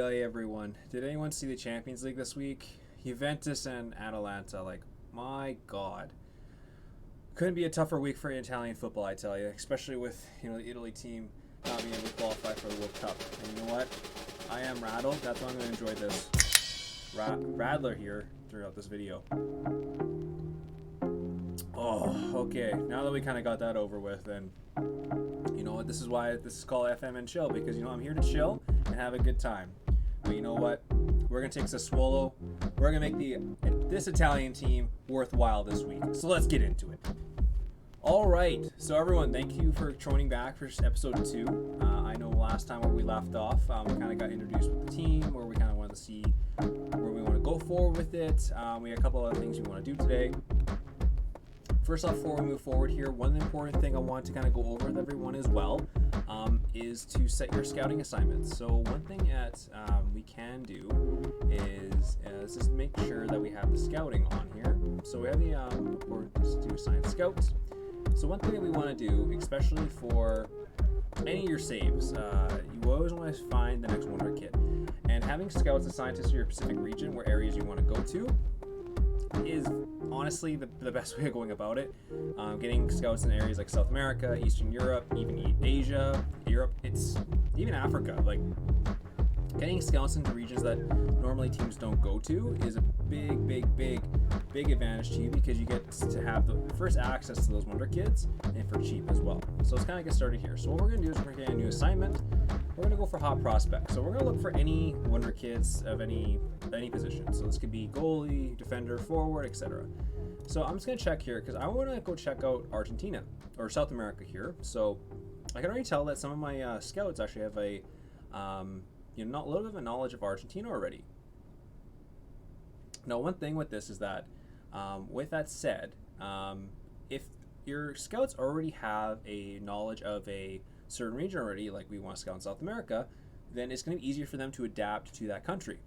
Ay, everyone. Did anyone see the Champions League this week? Juventus and Atalanta, like, my God. Couldn't be a tougher week for Italian football, I tell you, especially with, the Italy team not being able to qualify for the World Cup. And you know what? I am rattled. That's why I'm going to enjoy this Rattler here throughout this video. Oh, okay. Now that we kind of got that over with, then you know what? This is why this is called FM and Chill, because I'm here to chill and have a good time. But you know what? We're gonna take Sassuolo. We're gonna make this Italian team worthwhile this week. So let's get into it. All right. So everyone, thank you for joining back for episode 2. I know last time where we left off, we kind of got introduced with the team, where we kind of wanted to see where we want to go forward with it. We had a couple other things we want to do today. First off, before we move forward here, one important thing I want to kind of go over with everyone as well is to set your scouting assignments. So one thing that we can do is just make sure that we have the scouting on here. So we have the or just do assign scouts. So one thing that we want to do, especially for any of your saves, you always want to find the next wonder kid. And having scouts assigned to your specific region, where areas you want to go to, is honestly the best way of going about it. Getting scouts in areas like South America, Eastern Europe, even Asia, Europe, it's even Africa. Like, getting scouts into regions that normally teams don't go to is a big advantage to you, because you get to have the first access to those wonder kids, and for cheap as well. So let's kind of get started here. So what we're going to do is we're going to get a new assignment. We're going to go for hot prospects. So we're going to look for any wonder kids of any position. So this could be goalie, defender, forward, etc. So I'm just going to check here, because I want to go check out Argentina or South America here. So I can already tell that some of my scouts actually have a not a little bit of a knowledge of Argentina already. Now, one thing with this is that, with that said, if your scouts already have a knowledge of a certain region already, like we want to scout in South America, then it's going to be easier for them to adapt to that country.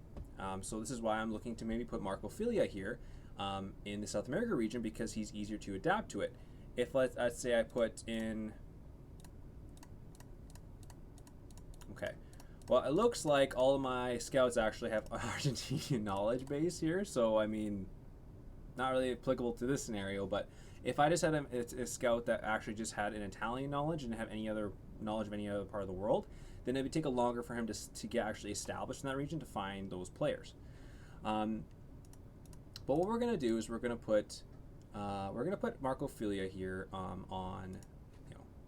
So this is why I'm looking to maybe put Marco Filia here in the South America region, because he's easier to adapt to it. If let's say I put in, okay. Well, it looks like all of my scouts actually have Argentinian knowledge base here, so I mean, not really applicable to this scenario, but if I just had a scout that actually just had an Italian knowledge and have any other knowledge of any other part of the world, then it would take a longer for him to get actually established in that region to find those players. But what we're going to do is we're going to put Marco Filia here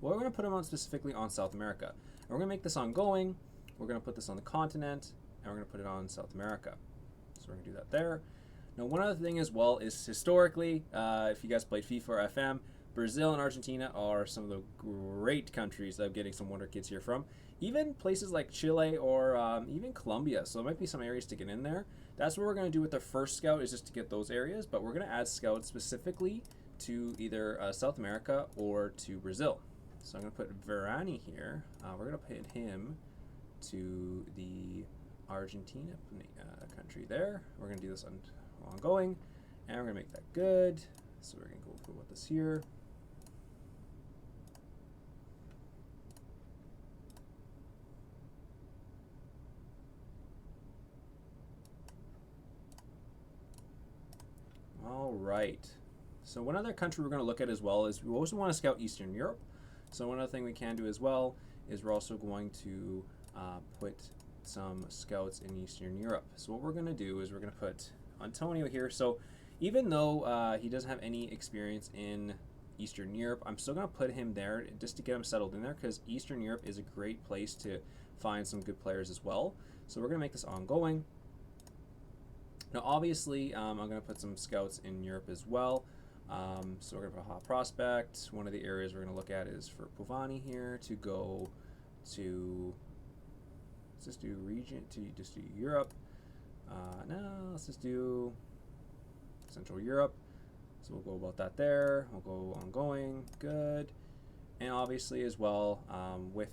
we're going to put him on specifically on South America. And we're going to make this ongoing. We're going to put this on the continent, and we're going to put it on South America. So we're going to do that there. Now, one other thing as well is, historically, if you guys played FIFA or FM, Brazil and Argentina are some of the great countries that I'm getting some wonder kids here from. Even places like Chile or even Colombia. So there might be some areas to get in there. That's what we're going to do with the first scout, is just to get those areas. But we're going to add scouts specifically to either South America or to Brazil. So I'm going to put Verani here. We're going to put him to the Argentina country there. We're going to do this ongoing, and we're going to make that good. So we're going to go for what this here. All right. So one other country we're going to look at as well is we also want to scout Eastern Europe. So one other thing we can do as well is we're also going to put some scouts in Eastern Europe. So what we're going to do is we're going to put Antonio here. So even though he doesn't have any experience in Eastern Europe, I'm still going to put him there just to get him settled in there, because Eastern Europe is a great place to find some good players as well. So we're going to make this ongoing. Now, obviously, I'm going to put some scouts in Europe as well. So we're going to put a hot prospect. One of the areas we're going to look at is for Povani here to go to, let's just do region, to just do Europe. No, let's just do Central Europe. So we'll go about that there. We'll go ongoing, good. And obviously as well, with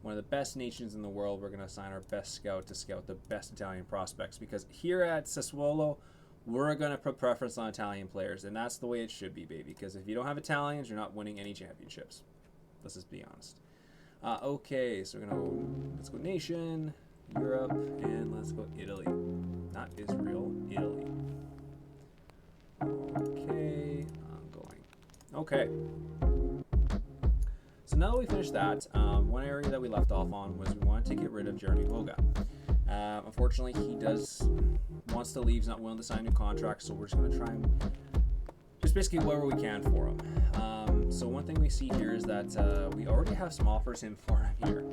one of the best nations in the world, we're going to assign our best scout to scout the best Italian prospects, because here at Sassuolo, we're going to put preference on Italian players, and that's the way it should be, baby, because if you don't have Italians, you're not winning any championships. Let's just be honest. Okay, so we're going to let's go nation, Europe, and let's go Italy. Not Israel, Italy. Okay, I'm going. Okay. So now that we finished that, one area that we left off on was we wanted to get rid of Jeremy Boga. Unfortunately, he wants to leave. He's not willing to sign a new contract, so we're just going to try and just basically whatever we can for him. So one thing we see here is that we already have some offers in for him here.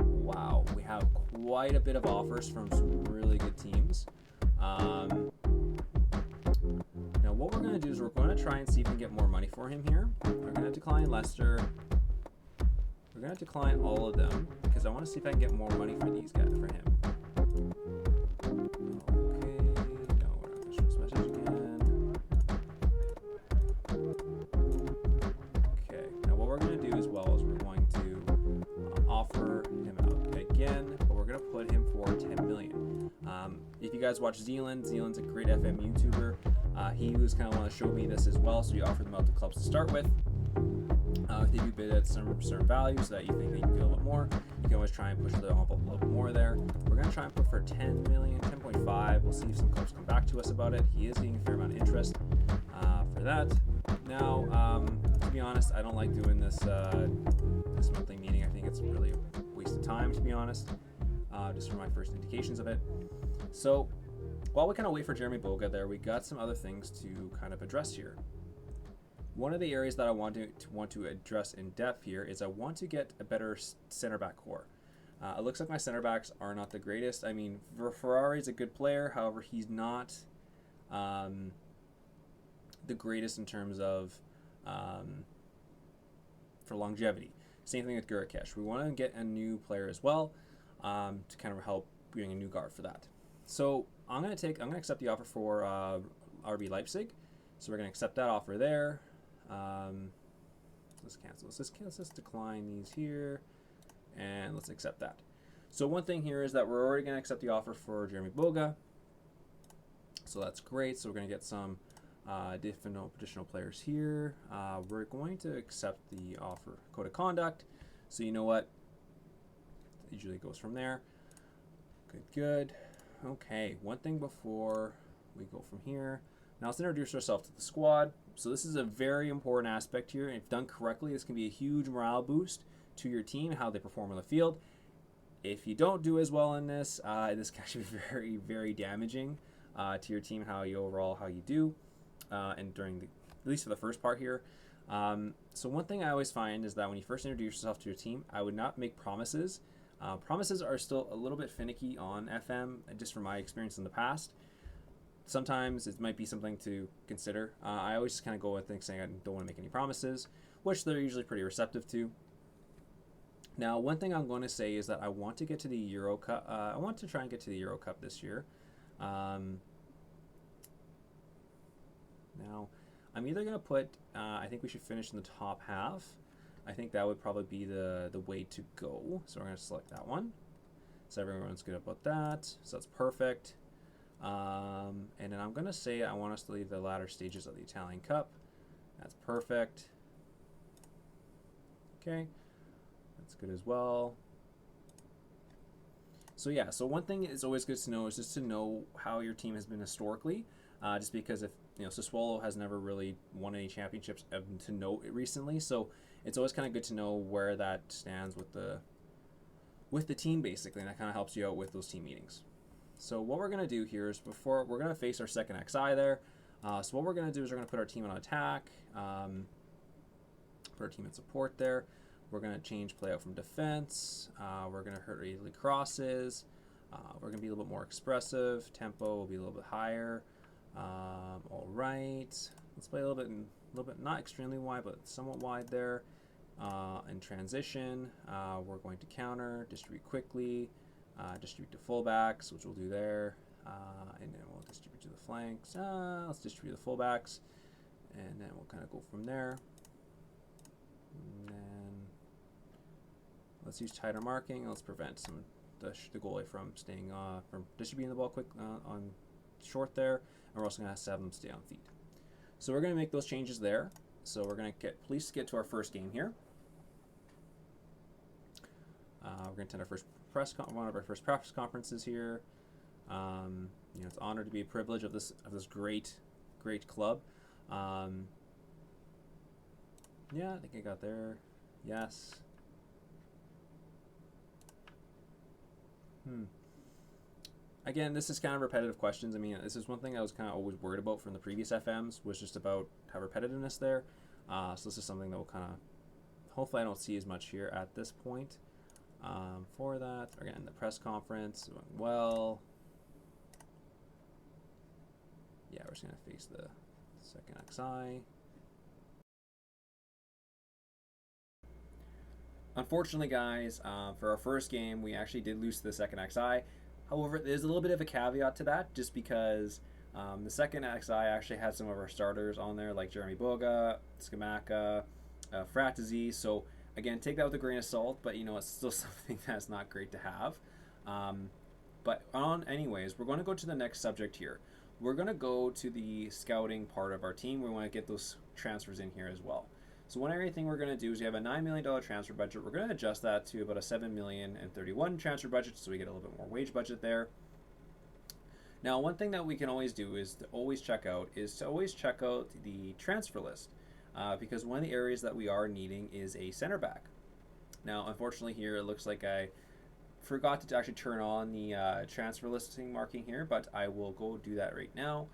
Wow, we have quite a bit of offers from some really good teams. Now what we're going to do is we're going to try and see if we can get more money for him here. We're going to decline Leicester. We're going to decline all of them because I want to see if I can get more money for these guys, for him. Okay, no, we're not going to show this message again. Okay, now what we're going to do as well is we're going to offer him out again, but we're going to put him for 10 million. If you guys watch Zealand's a great FM YouTuber. He was kind of want to show me this as well, so you offer them out to clubs to start with. If they do bid at some certain values that you think they can get a little bit more, you can always try and push the envelope a little bit more there. We're going to try and put for 10 million, 10.5. We'll see if some clubs come back to us about it. He is getting a fair amount of interest for that. Now, to be honest, I don't like doing this this monthly meeting. I think it's really a waste of time, to be honest, just from my first indications of it. So while we kind of wait for Jeremy Boga there, we got some other things to kind of address here. One of the areas that I want to address in depth here is I want to get a better center back core. It looks like my center backs are not the greatest. I mean, Ferrari's a good player, however, he's not the greatest in terms of for longevity. Same thing with Gurikesh. We want to get a new player as well to kind of help bring a new guard for that. So I'm going to accept the offer for RB Leipzig. So we're going to accept that offer there. Let's cancel this. Let's decline these here, and let's accept that. So one thing here is that we're already going to accept the offer for Jeremy Boga. So that's great. So we're going to get some additional players here. We're going to accept the offer code of conduct. So you know what? It usually goes from there. Good. Okay, one thing before we go from here. Now let's introduce ourselves to the squad. So this is a very important aspect here. If done correctly, this can be a huge morale boost to your team, how they perform on the field. If you don't do as well in this, this can actually be very, very damaging to your team, how you do, and during at least for the first part here. So one thing I always find is that when you first introduce yourself to your team, I would not make promises. Promises are still a little bit finicky on FM, just from my experience in the past. Sometimes it might be something to consider. I always just kind of go with things saying I don't want to make any promises, which they're usually pretty receptive to. Now, one thing I'm going to say is that I want to get to the Euro Cup. I want to try and get to the Euro Cup this year. Now, I'm either going to put, I think we should finish in the top half. I think that would probably be the way to go. So we're going to select that one. So everyone's good about that. So that's perfect. And then I'm going to say I want us to leave the latter stages of the Italian Cup. That's perfect. Okay. That's good as well. So yeah, so one thing is always good to know is just to know how your team has been historically. Just because if Sassuolo has never really won any championships to note recently, so it's always kind of good to know where that stands with the team basically, and that kind of helps you out with those team meetings. So what we're going to do here is we're going to face our second XI there. So what we're going to do is we're going to put our team on attack, put our team in support there. We're going to change play out from defense. We're going to hurt easily crosses. We're going to be a little bit more expressive. Tempo will be a little bit higher. All right. Let's play a little bit, not extremely wide, but somewhat wide there. In transition, we're going to counter, distribute quickly. Distribute to fullbacks, which we'll do there, and then we'll distribute to the flanks. Let's distribute the fullbacks, and then we'll kind of go from there. And then let's use tighter marking. Let's prevent the goalie from distributing the ball quick on short there, and we're also going to have them stay on feet. So we're going to make those changes there. So we're going to please get to our first game here. We're going to attend our first one of our first press conferences here. You know, it's an honor to be a privilege of this great club. Yeah, I think I got there. Yes. Again, this is kind of repetitive questions. I mean, this is one thing I was kind of always worried about from the previous FMs, was just about how repetitiveness there. So this is something that will kind of, hopefully I don't see as much here at this point. For that, again, the press conference went well. Yeah, we're just going to face the second XI. Unfortunately, guys, for our first game, we actually did lose to the second XI. However, there's a little bit of a caveat to that, just because the second XI actually had some of our starters on there, like Jeremy Boga, Skamaka, Fratesi. So, again, take that with a grain of salt, but, you know, it's still something that's not great to have. But anyways, we're going to go to the next subject here. We're going to go to the scouting part of our team. We want to get those transfers in here as well. So one thing we're going to do is we have a $9 million transfer budget. We're going to adjust that to about a $7,031,000 transfer budget, so we get a little bit more wage budget there. Now, one thing that we can always do is to always check out the transfer list, because one of the areas that we are needing is a center back. Now, unfortunately here, it looks like I forgot to actually turn on the transfer listing marking here, but I will go do that right now.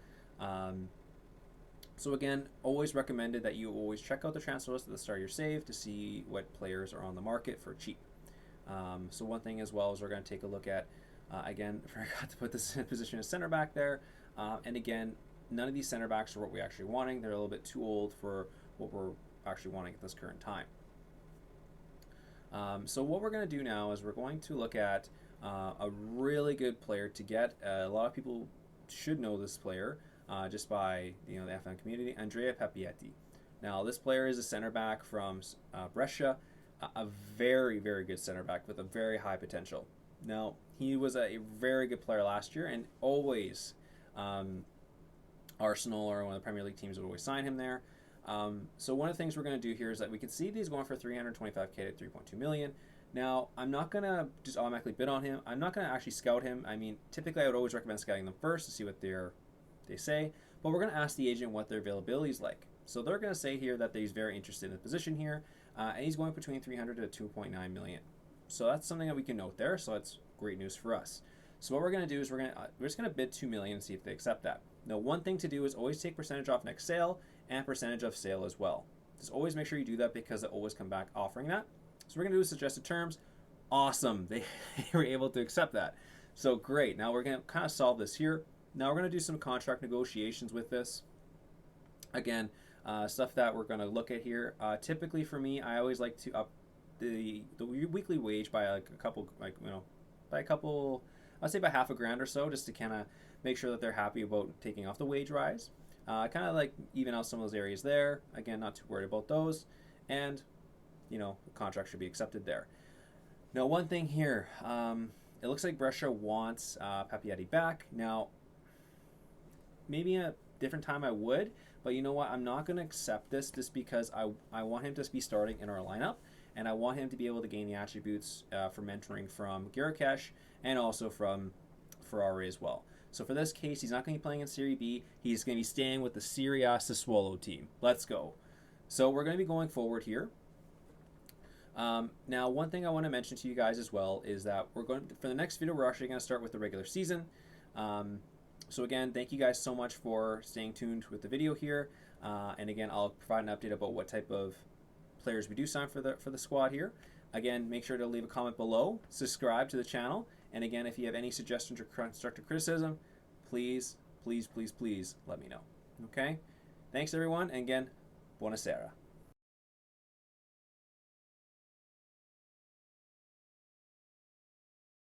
So again, always recommended that you always check out the transfer list at the start of your save to see what players are on the market for cheap. So one thing as well is we're going to take a look at, again, I forgot to put this in position as center back there. And again, none of these center backs are what we're actually wanting. They're a little bit too old for what we're actually wanting at this current time. So what we're going to do now is we're going to look at a really good player to get. A lot of people should know this player. Just by the FM community, Andrea Papietti. Now, this player is a center back from Brescia, a very, very good center back with a very high potential. Now, he was a very good player last year, and always Arsenal or one of the Premier League teams would always sign him there. So one of the things we're going to do here is that we can see that he's going for $325K to $3.2 million. Now, I'm not going to just automatically bid on him. I'm not going to actually scout him. I mean, typically I would always recommend scouting them first to see what they say, but we're going to ask the agent what their availability is like. So they're going to say here that he's very interested in the position here, and he's going between $300 to $2.9 million. So that's something that we can note there. So that's great news for us. So what we're going to do is we're just going to bid $2 million and see if they accept that. Now, one thing to do is always take percentage off next sale and percentage of sale as well. Just always make sure you do that because they always come back offering that. So we're going to do suggested terms. Awesome, they were able to accept that. So great. Now we're going to kind of solve this here. Now we're going to do some contract negotiations with this. Again, stuff that we're going to look at here. Typically for me, I always like to up the weekly wage by I'd say by half a grand or so, just to kind of make sure that they're happy about taking off the wage rise. Kind of like even out some of those areas there. Again, not too worried about those. And, the contract should be accepted there. Now, one thing here, it looks like Brescia wants Papietti back. Now, maybe a different time I would, but you know what? I'm not going to accept this just because I want him to be starting in our lineup, and I want him to be able to gain the attributes for mentoring from Girakesh and also from Ferrari as well. So for this case, he's not going to be playing in Serie B. He's going to be staying with the Serie A Sassuolo team. Let's go. So we're going to be going forward here. Now, one thing I want to mention to you guys as well is that for the next video, we're actually going to start with the regular season. So again, thank you guys so much for staying tuned with the video here. And again, I'll provide an update about what type of players we do sign for the squad here. Again, make sure to leave a comment below, subscribe to the channel, and again, if you have any suggestions or constructive criticism, please let me know. Okay? Thanks everyone, and again, buonasera.